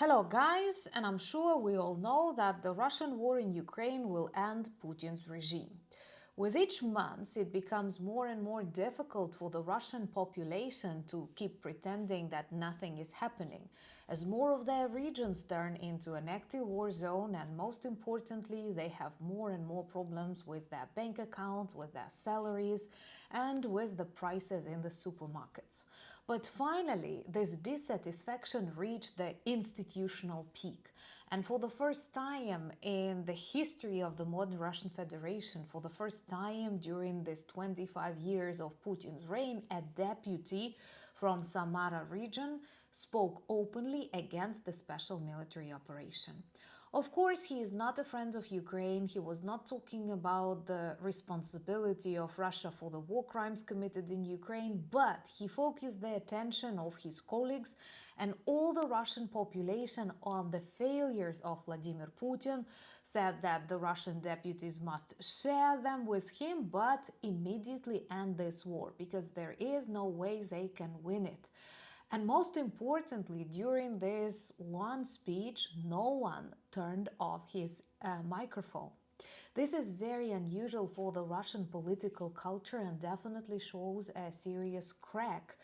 Hello guys, and I'm sure we all know that the Russian war in Ukraine will end Putin's regime. With each month, it becomes more and more difficult for the Russian population to keep pretending that nothing is happening, as more of their regions turn into an active war zone, and most importantly, they have more and more problems with their bank accounts, with their salaries, and with the prices in the supermarkets. But finally, this dissatisfaction reached the institutional peak. And for the first time in the history of the modern Russian Federation, for the first time during this 25 years of Putin's reign, a deputy from Samara region spoke openly against the special military operation. Of course, he is not a friend of Ukraine. He was not talking about the responsibility of Russia for the war crimes committed in Ukraine, but he focused the attention of his colleagues and all the Russian population on the failures of Vladimir Putin, said that the Russian deputies must share them with him, but immediately end this war, because there is no way they can win it. And most importantly, during this long speech, no one turned off his microphone. This is very unusual for the Russian political culture and definitely shows a serious crack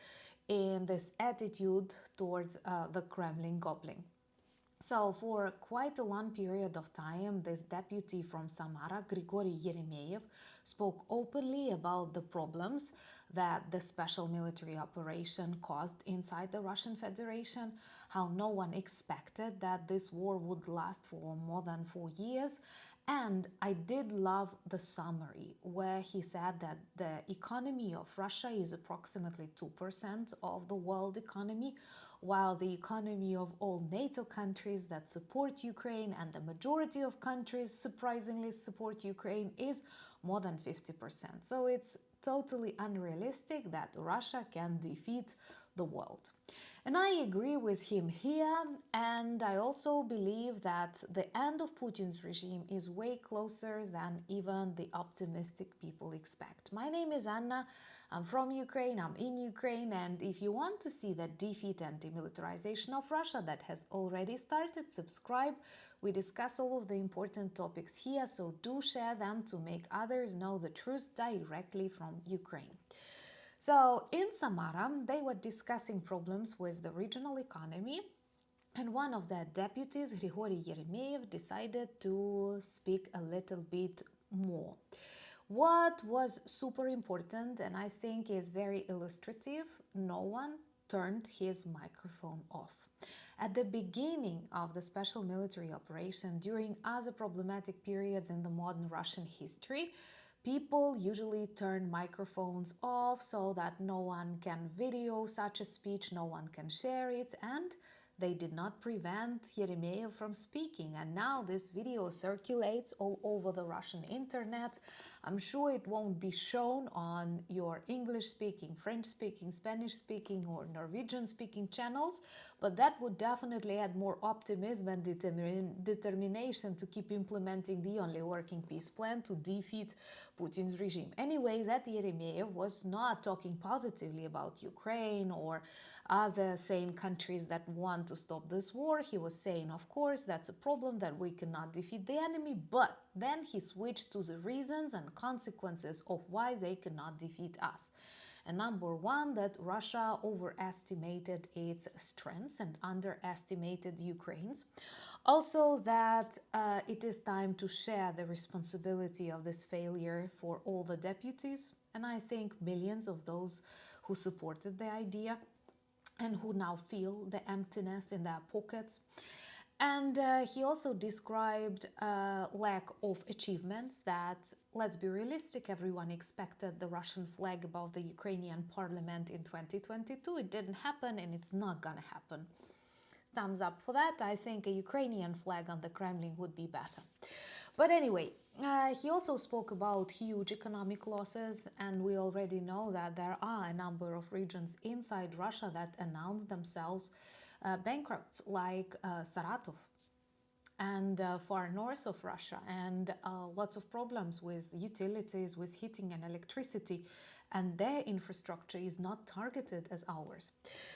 in this attitude towards the Kremlin gobbling. So for quite a long period of time, this deputy from Samara, Grigorii Eremeev, spoke openly about the problems that the special military operation caused inside the Russian Federation, how no one expected that this war would last for more than 4 years. And I did love the summary where he said that the economy of Russia is approximately 2% of the world economy, while the economy of all NATO countries that support Ukraine, and the majority of countries surprisingly support Ukraine, is more than 50%. So it's totally unrealistic that Russia can defeat the world. And I agree with him here, and I also believe that the end of Putin's regime is way closer than even the optimistic people expect. My name is Anna, I'm from Ukraine, I'm in Ukraine, and if you want to see the defeat and demilitarization of Russia that has already started, subscribe. We discuss all of the important topics here, so do share them to make others know the truth directly from Ukraine. So in Samara, they were discussing problems with the regional economy, and one of their deputies, Grigorii Eremeev, decided to speak a little bit more. What was super important, and I think is very illustrative, no one turned his microphone off. At the beginning of the special military operation, during other problematic periods in the modern Russian history, people usually turn microphones off so that no one can video such a speech, no one can share it, and they did not prevent Eremeev from speaking. And now this video circulates all over the Russian internet. I'm sure it won't be shown on your English-speaking, French-speaking, Spanish-speaking, or Norwegian-speaking channels, but that would definitely add more optimism and determination to keep implementing the only working peace plan to defeat Putin's regime. Anyway, that Eremeev was not talking positively about Ukraine or other sane countries that want to stop this war. He was saying, of course, that's a problem, that we cannot defeat the enemy, but then he switched to the reasons and consequences of why they cannot defeat us. And number one, that Russia overestimated its strengths and underestimated Ukraine's. Also, that it is time to share the responsibility of this failure for all the deputies, and I think millions of those who supported the idea and who now feel the emptiness in their pockets. And he also described lack of achievements, that, let's be realistic, everyone expected the Russian flag above the Ukrainian parliament in 2022. It didn't happen, and it's not gonna happen. Thumbs up for that. I think a Ukrainian flag on the Kremlin would be better. But anyway, he also spoke about huge economic losses, and we already know that there are a number of regions inside Russia that announced themselves bankrupt, like Saratov. and far north of Russia, and lots of problems with utilities, with heating and electricity, and their infrastructure is not targeted as ours.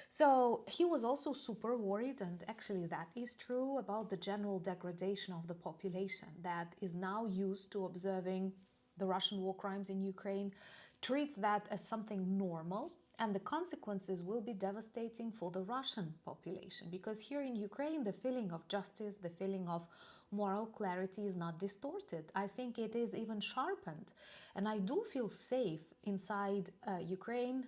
So he was also super worried, and actually that is true, about the general degradation of the population that is now used to observing the Russian war crimes in Ukraine, treats that as something normal, and the consequences will be devastating for the Russian population, because here in Ukraine the feeling of justice, the feeling of moral clarity is not distorted. I think it is even sharpened, and I do feel safe inside Ukraine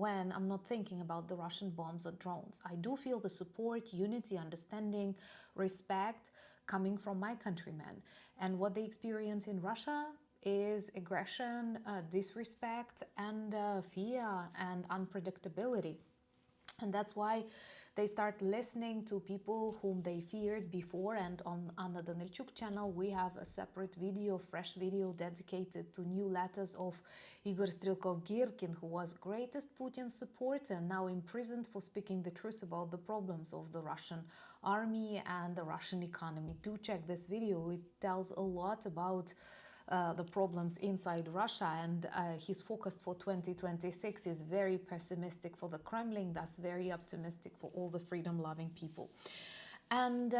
when I'm not thinking about the Russian bombs or drones. I do feel the support, unity, understanding, respect coming from my countrymen. And what they experience in Russia is aggression, disrespect, and fear and unpredictability. And that's why they start listening to people whom they feared before. And on the Danilchuk channel, we have a separate video, fresh video dedicated to new letters of Igor Strilkov-Girkin, who was greatest Putin supporter and now imprisoned for speaking the truth about the problems of the Russian army and the Russian economy. Do check this video. It tells a lot about the problems inside Russia, and his focus for 2026 is very pessimistic for the Kremlin, thus very optimistic for all the freedom-loving people. And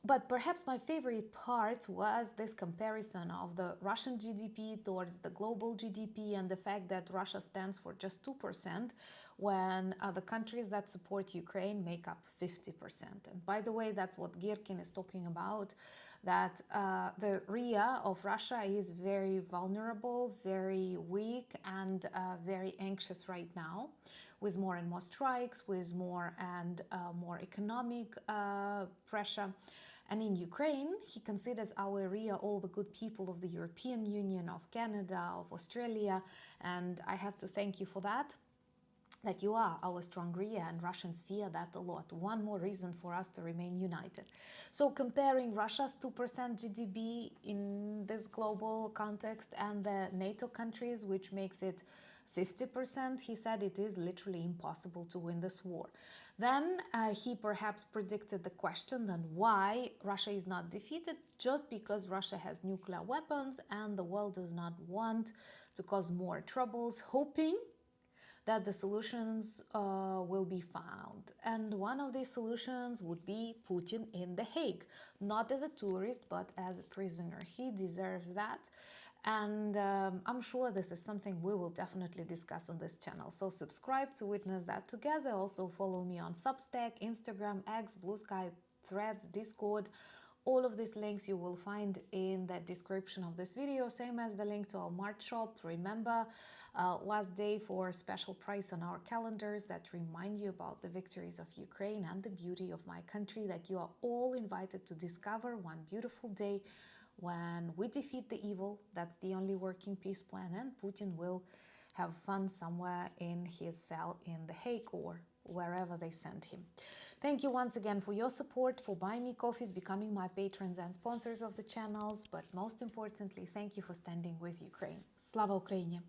but perhaps my favorite part was this comparison of the Russian GDP towards the global GDP, and the fact that Russia stands for just 2% when the countries that support Ukraine make up 50%. And by the way, that's what Girkin is talking about, that the RIA of Russia is very vulnerable, very weak, and very anxious right now, with more and more strikes, with more and more economic pressure. And in Ukraine, he considers our area all the good people of the European Union, of Canada, of Australia, and I have to thank you for that you are our strong RIA, and Russians fear that a lot. One more reason for us to remain united. So comparing Russia's 2% GDP in this global context and the NATO countries, which makes it 50%, he said it is literally impossible to win this war. Then he perhaps predicted the question, then why Russia is not defeated? Just because Russia has nuclear weapons and the world does not want to cause more troubles, hoping that the solutions will be found. And one of these solutions would be Putin in The Hague, not as a tourist, but as a prisoner. He deserves that. And I'm sure this is something we will definitely discuss on this channel. So subscribe to witness that together. Also follow me on Substack, Instagram, X, Blue Sky, Threads, Discord. All of these links you will find in the description of this video, same as the link to our March shop. Remember, last day for special price on our calendars that remind you about the victories of Ukraine and the beauty of my country, that you are all invited to discover one beautiful day when we defeat the evil. That's the only working peace plan, and Putin will have fun somewhere in his cell in The Hague or wherever they send him. Thank you once again for your support, for buying me coffees, becoming my patrons and sponsors of the channels, but most importantly, thank you for standing with Ukraine. Slava Ukraini!